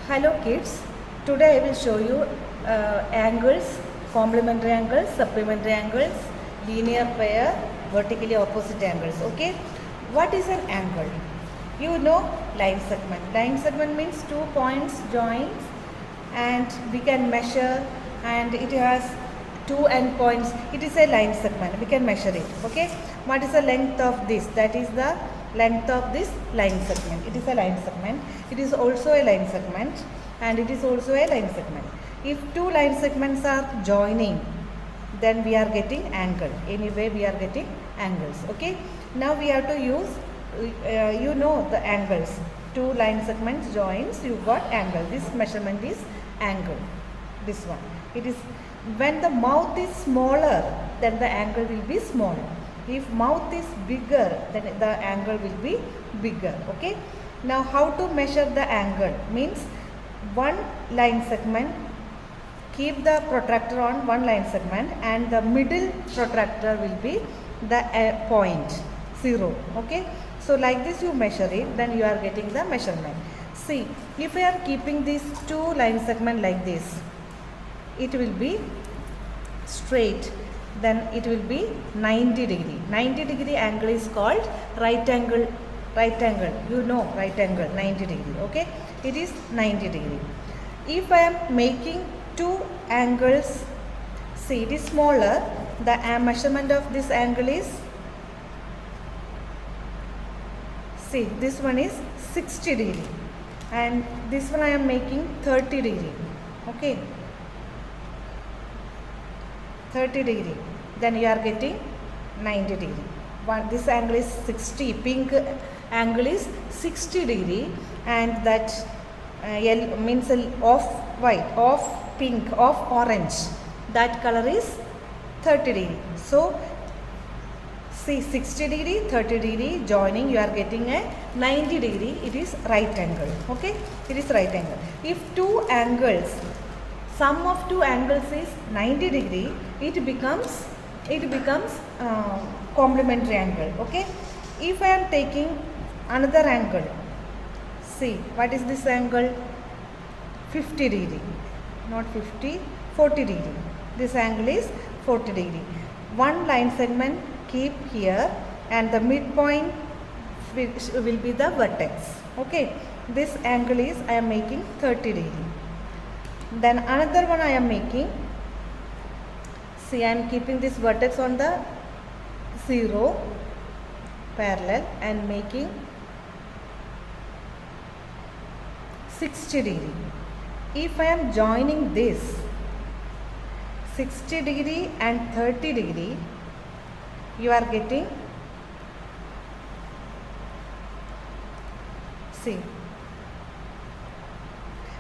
Hello kids, today I will show you angles, complementary angles, supplementary angles, linear pair, vertically opposite angles. Okay, what is an angle? You know line segment. Line segment means 2 points joins and we can measure, and it has 2 endpoints. It is a line segment, we can measure it. Okay, what is the length of this? That is the length of this line segment. It is a line segment. It is also a line segment, and it is also a line segment. If 2 line segments are joining, then we are getting angle. Anyway, we are getting angles. Okay, now we have to use you know the angles. 2 line segments joins, you got angle. This measurement is angle. This one, it is when the mouth is smaller, then the angle will be smaller. If mouth is bigger, then the angle will be bigger. Okay, now how to measure the angle means, one line segment, keep the protractor on one line segment, and the middle protractor will be the point 0. Okay, so like this you measure it, then you are getting the measurement. See, if I am keeping these 2 line segment like this, it will be straight, then it will be 90 degree. 90 degree angle is called right angle. Right angle, you know right angle, 90 degree. Okay, it is 90 degree. If I am making 2 angles, see it is smaller, the measurement of this angle is, see this one is 60 degree, and this one I am making 30 degree. Okay, 30 degree, then you are getting 90 degree. This angle is 60, pink angle is 60 degree, and that yellow means off white, off pink, off orange, that color is 30 degree. So see, 60 degree, 30 degree joining, you are getting a 90 degree, it is right angle. Okay, it is right angle. If 2 angles, sum of 2 angles is 90 degree, it becomes complementary angle. Okay, if I am taking another angle, see what is this angle? 50 degree, not 50, 40 degree. This angle is 40 degree. One line segment keep here, and the midpoint will be the vertex. Okay, this angle is, I am making 30 degree. Then another one I am making, see I am keeping this vertex on the 0 parallel and making 60 degree. If I am joining this 60 degree and 30 degree, you are getting, see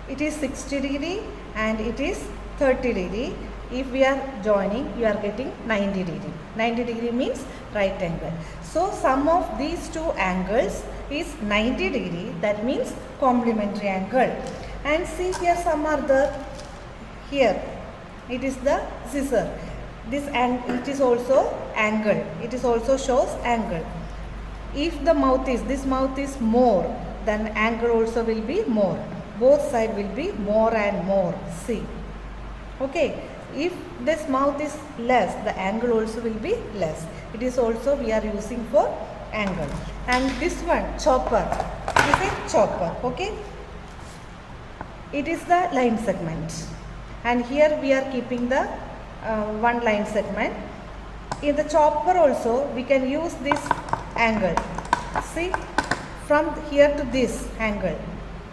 it is 60 degree and it is 30 degree. If we are joining, you are getting 90 degree. 90 degree means right angle. So sum of these 2 angles is 90 degree, that means complementary angle. And see here some are there. Here it is the scissor. This it is also angle. It is also shows angle. If the mouth is, this mouth is more, then angle also will be more. Both side will be more and more. See. Okay. If this mouth is less, the angle also will be less. It is also we are using for angle. And this one, chopper, is a chopper. Okay, it is the line segment, and here we are keeping the one line segment. In the chopper also we can use this angle. See, from here to this angle,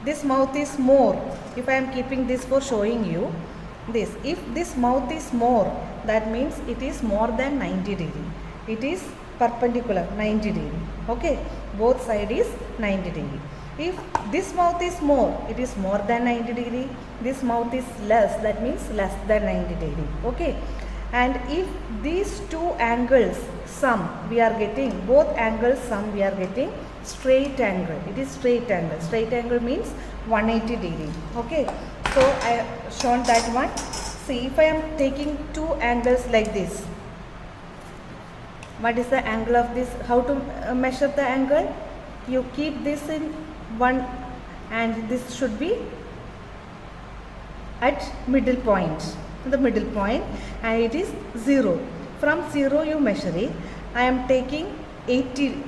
this mouth is more. If I am keeping this for showing you this, if this mouth is more, that means it is more than 90 degree. It is perpendicular 90 degree. Okay, both side is 90 degree. If this mouth is more, it is more than 90 degree. This mouth is less, that means less than 90 degree. Okay, and if these 2 angles sum, we are getting, both angles sum, we are getting straight angle. It is straight angle. Straight angle means 180 degree. Okay, so I have shown that one. See, if I am taking 2 angles like this, what is the angle of this? How to measure the angle? You keep this in one, and this should be at middle point, the middle point, and it is 0. From 0 you measure it. I am taking 80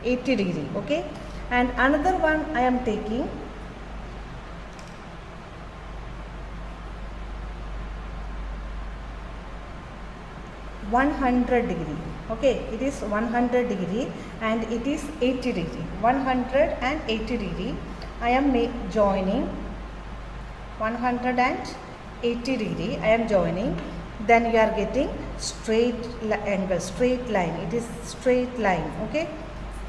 degree, okay, and another one I am taking 100 degree, okay, it is 100 degree and it is 80 degree, 180 degree. I am joining 180 degree, I am joining. Then you are getting straight angle, straight line, it is straight line, okay.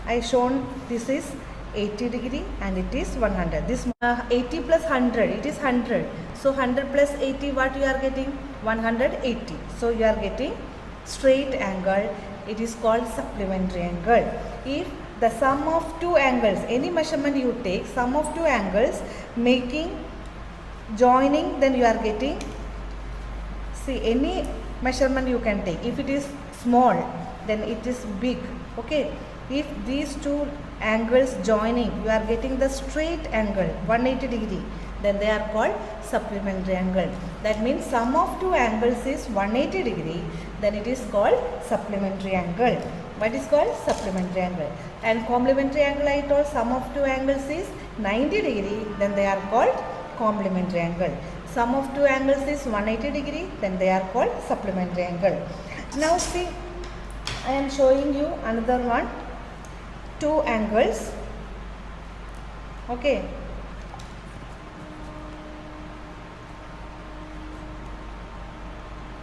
I shown this is 80 degree and it is 100. This 80 plus 100, it is 100. So 100 plus 80, what you are getting? 180. So you are getting straight angle. It is called supplementary angle. If the sum of two angles, any measurement you take, sum of two angles making joining, then you are getting, see, any measurement you can take. If it is small, then it is big, okay. If these two angles joining, you are getting the straight angle 180 degree, then they are called supplementary angle. That means sum of two angles is 180 degree, then it is called supplementary angle. What is called supplementary angle? And complementary angle, I told sum of two angles is 90 degree, then they are called complementary angle. Sum of two angles is 180 degree, then they are called supplementary angle. Now see, I am showing you another one, two angles, okay.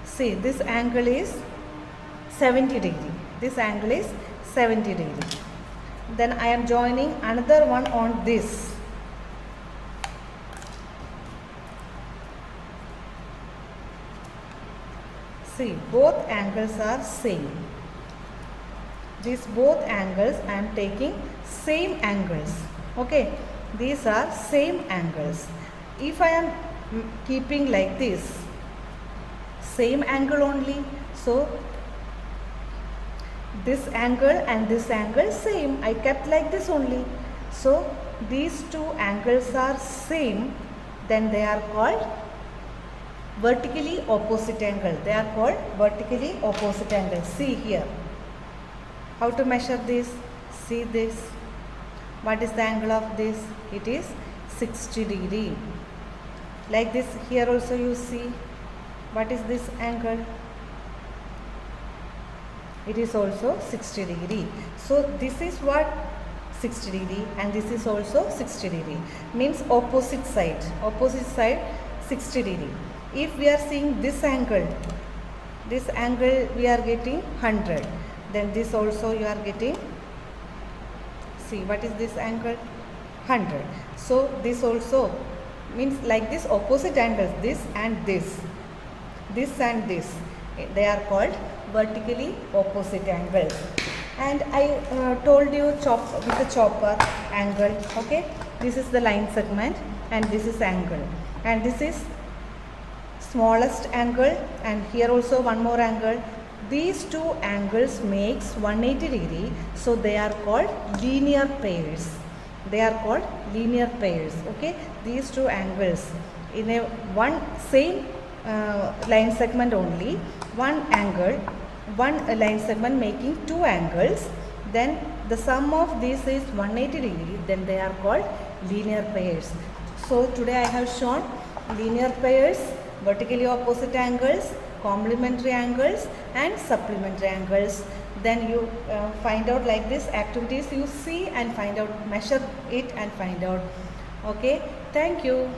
See, this angle is 70 degree, this angle is 70 degree. Then I am joining another one on this. See, both angles are same. These both angles I am taking same angles, okay. These are same angles. If I am keeping like this, same angle only, so this angle and this angle same, I kept like this only. So these two angles are same, then they are called vertically opposite angle. They are called vertically opposite angle. See here, how to measure this? See this, what is the angle of this? It is 60 degree. Like this, here also you see, what is this angle? It is also 60 degree. So this is what? 60 degree, and this is also 60 degree. Means opposite side 60 degree. If we are seeing this angle we are getting 100. Then this also you are getting, see, what is this angle? 100. So this also means like this opposite angles, this and this and this, they are called vertically opposite angles. And I told you with the chopper angle, okay. This is the line segment and this is angle, and this is smallest angle, and here also one more angle. These two angles makes 180 degree, so they are called linear pairs. They are called linear pairs, okay. These two angles in a one same line segment only, one angle, one line segment making two angles, then the sum of this is 180 degree, then they are called linear pairs. So today I have shown linear pairs, vertically opposite angles, complementary angles and supplementary angles. Then you find out like this activities, you see and find out, measure it and find out. Okay, thank you.